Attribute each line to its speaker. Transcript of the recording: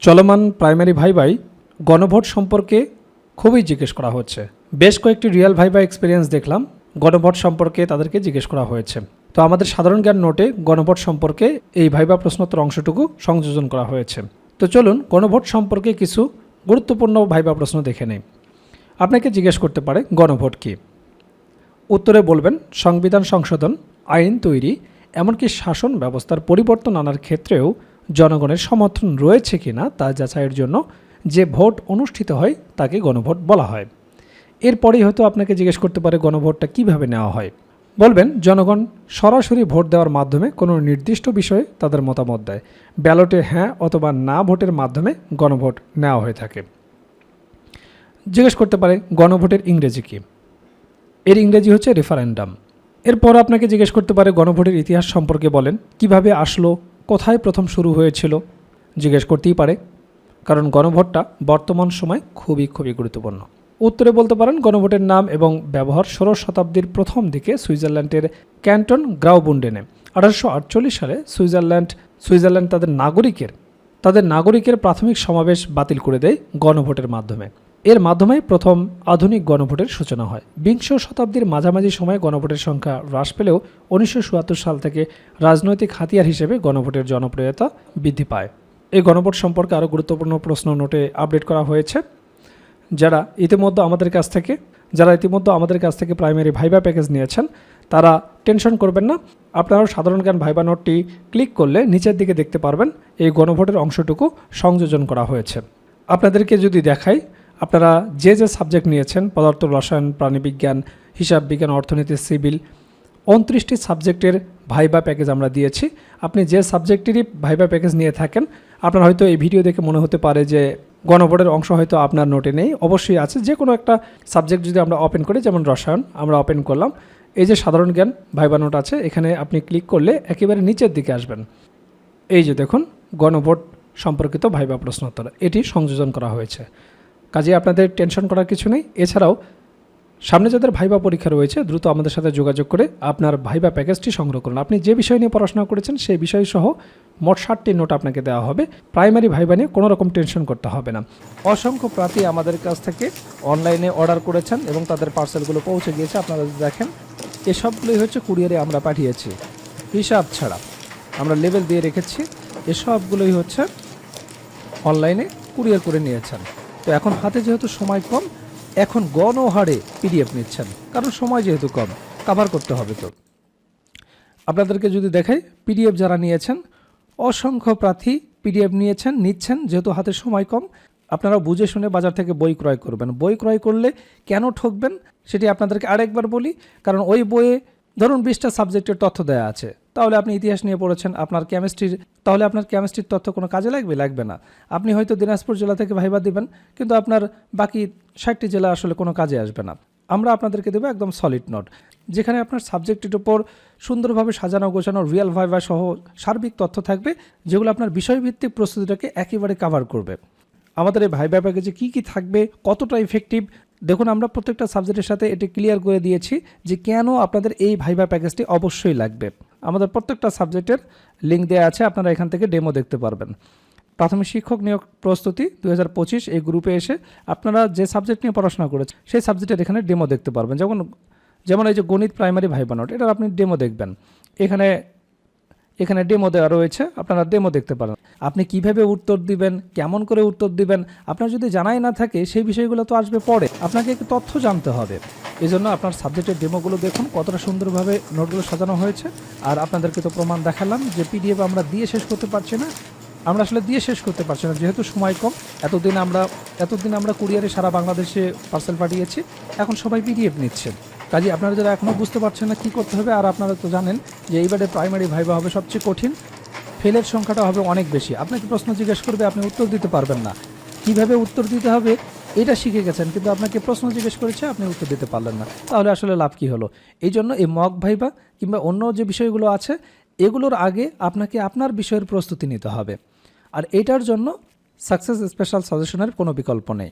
Speaker 1: চলমান প্রাইমারি ভাইভায় গণভোট সম্পর্কে খুবই জিজ্ঞেস করা হচ্ছে। বেশ কয়েকটি রিয়েল ভাইভা এক্সপিরিয়েন্স দেখলাম, গণভোট সম্পর্কে তাদেরকে জিজ্ঞেস করা হয়েছে। তো আমাদের সাধারণ জ্ঞান নোটে গণভোট সম্পর্কে এই ভাইভা প্রশ্নোত্তর অংশটুকু সংযোজন করা হয়েছে। তো চলুন গণভোট সম্পর্কে কিছু গুরুত্বপূর্ণ ভাইভা প্রশ্ন দেখে নেই। আপনাকে জিজ্ঞেস করতে পারে গণভোট কী? উত্তরে বলবেন সংবিধান সংশোধন, আইন তৈরি, এমনকি শাসন ব্যবস্থার পরিবর্তন আনার ক্ষেত্রেও জনগণের সমর্থন রয়েছে কিনা তা যাচাইয়ের জন্য যে ভোট অনুষ্ঠিত হয় তাকে গণভোট বলা হয়। এরপরেই হয়তো আপনাকে জিজ্ঞেস করতে পারে গণভোটটা কিভাবে নেওয়া হয়। বলবেন জনগণ সরাসরি ভোট দেওয়ার মাধ্যমে কোনো নির্দিষ্ট বিষয়ে তাদের মতামত দেয়। ব্যালটে হ্যাঁ অথবা না ভোটের মাধ্যমে গণভোট নেওয়া হয়ে থাকে। জিজ্ঞেস করতে পারে গণভোটের ইংরেজি কী? এর ইংরেজি হচ্ছে রেফারেন্ডাম। এরপর আপনাকে জিজ্ঞেস করতে পারে গণভোটের ইতিহাস সম্পর্কে বলেন, কিভাবে আসলো, কোথায় প্রথম শুরু হয়েছিল। জিজ্ঞেস করতেই পারে, কারণ গণভোটটা বর্তমান সময় খুবই গুরুত্বপূর্ণ। উত্তরে বলতে পারেন গণভোটের নাম এবং ব্যবহার 16 শতাব্দীর প্রথম দিকে সুইজারল্যান্ডের ক্যান্টন গ্রাউবুন্ডেনে 1848 সালে সুইজারল্যান্ড তাদের নাগরিকের প্রাথমিক সমাবেশ বাতিল করে দেয় গণভোটের মাধ্যমে। এর মাধ্যমে প্রথম আধুনিক গণভোটের সূচনা হয়। বিংশ শতাব্দীর মাঝামাঝি সময়ে গণভোটের সংখ্যা হ্রাস পেলেও 1977 সাল থেকে রাজনৈতিক হাতিয়ার হিসেবে গণভোটের জনপ্রিয়তা বৃদ্ধি পায়। এই গণভোট সম্পর্কে আরও গুরুত্বপূর্ণ প্রশ্ন নোটে আপডেট করা হয়েছে। যারা ইতিমধ্যে আমাদের কাছ থেকে প্রাইমারি ভাইভা প্যাকেজ নিয়েছেন তারা টেনশন করবেন না। আপনারাও সাধারণ জ্ঞান ভাইভা নোটটি ক্লিক করলে নিচের দিকে দেখতে পারবেন এই গণভোটের অংশটুকু সংযোজন করা হয়েছে। আপনাদেরকে যদি দেখাই, আপনারা যে সাবজেক্ট নিয়েছেন পদার্থ রসায়ন, প্রাণীবিজ্ঞান, হিসাব বিজ্ঞান, অর্থনীতি, সিভিল, 29টি সাবজেক্টের ভাইভা প্যাকেজ আমরা দিয়েছি। আপনি যে সাবজেক্টেরই ভাইভা প্যাকেজ নিয়ে থাকেন, আপনার হয়তো এই ভিডিও দেখে মনে হতে পারে যে গণভোটের অংশ হয়তো আপনার নোটে নেই। অবশ্যই আছে। যে কোনো একটা সাবজেক্ট যদি আমরা ওপেন করি, যেমন রসায়ন আমরা ওপেন করলাম, এই যে সাধারণ জ্ঞান ভাইভা নোট আছে, এখানে আপনি ক্লিক করলে একেবারে নিচের দিকে আসবেন। এই যে দেখুন গণভোট সম্পর্কিত ভাইভা প্রশ্নোত্তর, এটি সংযোজন করা হয়েছে। কাজে আপনাদের টেনশন করার কিছু নেই। এছাড়াও সামনে যাদের ভাইভা পরীক্ষা রয়েছে দ্রুত আমাদের সাথে যোগাযোগ করে আপনার ভাইভা প্যাকেজটি সংগ্রহ করুন। আপনি যে বিষয় নিয়ে পড়াশোনা করেছেন সেই বিষয় সহ মোট 60টি নোট আপনাকে দেওয়া হবে। প্রাইমারি ভাইভা নিয়ে কোনো রকম টেনশন করতে হবে না। অসংখ্য প্রার্থী আমাদের কাছ থেকে অনলাইনে অর্ডার করেছেন এবং তাদের পার্সেলগুলো পৌঁছে গিয়েছে। আপনারা দেখেন এসবগুলোই হচ্ছে কুরিয়ারে আমরা পাঠিয়েছি, হিসাব ছাড়া আমরা লেবেল দিয়ে রেখেছি। এসবগুলোই হচ্ছে অনলাইনে কুরিয়ার করে নিয়েছেন। তো এখন হাতে যেহেতু সময় কম, এখন গণহারে পিডিএফ নিচ্ছেন, কারণ সময় যেহেতু কম কভার করতে হবে। তো আপনাদেরকে যদি দেখাই, পিডিএফ যারা নিয়েছেন, অসংখ্য প্রার্থী পিডিএফ নিচ্ছেন যেহেতু হাতে সময় কম। আপনারা বুঝে শুনে বাজার থেকে বই ক্রয় করবেন। বই ক্রয় করলে কেন ঠকবেন সেটি আপনাদেরকে আরেকবার বলি। কারণ ওই বইয়ে ধরুন 20টা সাবজেক্টের তথ্য দেওয়া আছে, তাহলে আপনি ইতিহাস নিয়ে পড়েছেন, আপনার কেমিস্ট্রির তথ্য কোনো কাজে লাগবে না। আপনি হয়তো দিনাজপুর জেলা থেকে ভাইভা দিবেন, কিন্তু আপনার বাকি 60টি জেলা আসলে কোনো কাজে আসবে না। আমরা আপনাদেরকে দেবো একদম সলিড নোট, যেখানে আপনার সাবজেক্টের উপর সুন্দরভাবে সাজানো গোছানো রিয়েল ভাইভা সহ সার্বিক তথ্য থাকবে, যেগুলো আপনার বিষয়ভিত্তিক প্রস্তুতিটাকে একেবারে কভার করবে। আমাদের এই ভাইভা প্যাকেজে কী থাকবে, কতটা ইফেক্টিভ, দেখুন আমরা প্রত্যেকটা সাবজেক্টের সাথে এটি ক্লিয়ার করে দিয়েছি যে কেন আপনাদের এই ভাইভা প্যাকেজটি অবশ্যই লাগবে। আমাদের প্রত্যেকটা সাবজেক্টের লিঙ্ক দেওয়া আছে, আপনারা এখান থেকে ডেমো দেখতে পারবেন। প্রাথমিক শিক্ষক নিয়োগ প্রস্তুতি 2025 এই গ্রুপে এসে আপনারা যে সাবজেক্ট নিয়ে পড়াশোনা করেছেন সেই সাবজেক্টের এখানে ডেমো দেখতে পারবেন। যেমন এই যে গণিত প্রাইমারি ভাইভা নোট, এটার আপনি ডেমো দেখবেন। এখানে ডেমো দেওয়া রয়েছে, আপনারা ডেমো দেখতে পারেন। আপনি কিভাবে উত্তর দিবেন, কেমন করে উত্তর দিবেন, আপনার যদি জানাই না থাকে সেই বিষয়গুলো তো আসবে পরে, আপনাকে একটু তথ্য জানতে হবে। এই জন্য আপনার সাবজেক্টের ডেমোগুলো দেখুন কতটা সুন্দরভাবে নোটগুলো সাজানো হয়েছে। আর আপনাদেরকে তো প্রমাণ দেখালাম যে পিডিএফ আমরা দিয়ে শেষ করতে পারছি না, যেহেতু সময় কম। এতদিন আমরা কুরিয়ারে সারা বাংলাদেশে পার্সেল পাঠিয়েছি, এখন সবাই পিডিএফ নিচ্ছেন। কাজে আপনারা যারা এখনও বুঝতে পারছেন না কী করতে হবে, আর আপনারা তো জানেন যে এইবারে প্রাইমারি ভাইভা হবে সবচেয়ে কঠিন, ফেলের সংখ্যাটা হবে অনেক বেশি। আপনাকে প্রশ্ন জিজ্ঞেস করবে, আপনি উত্তর দিতে পারবেন না। কিভাবে উত্তর দিতে হবে এটা শিখে গেছেন, কিন্তু আপনাকে প্রশ্ন জিজ্ঞেস করেছে, আপনি উত্তর দিতে পারলেন না, তাহলে আসলে লাভ কী হলো? এই জন্য এই মক ভাইভা কিংবা অন্য যে বিষয়গুলো আছে এগুলোর আগে আপনাকে আপনার বিষয়ের প্রস্তুতি নিতে হবে। আর এটার জন্য সাকসেস স্পেশাল সাজেশনের কোনো বিকল্প নেই।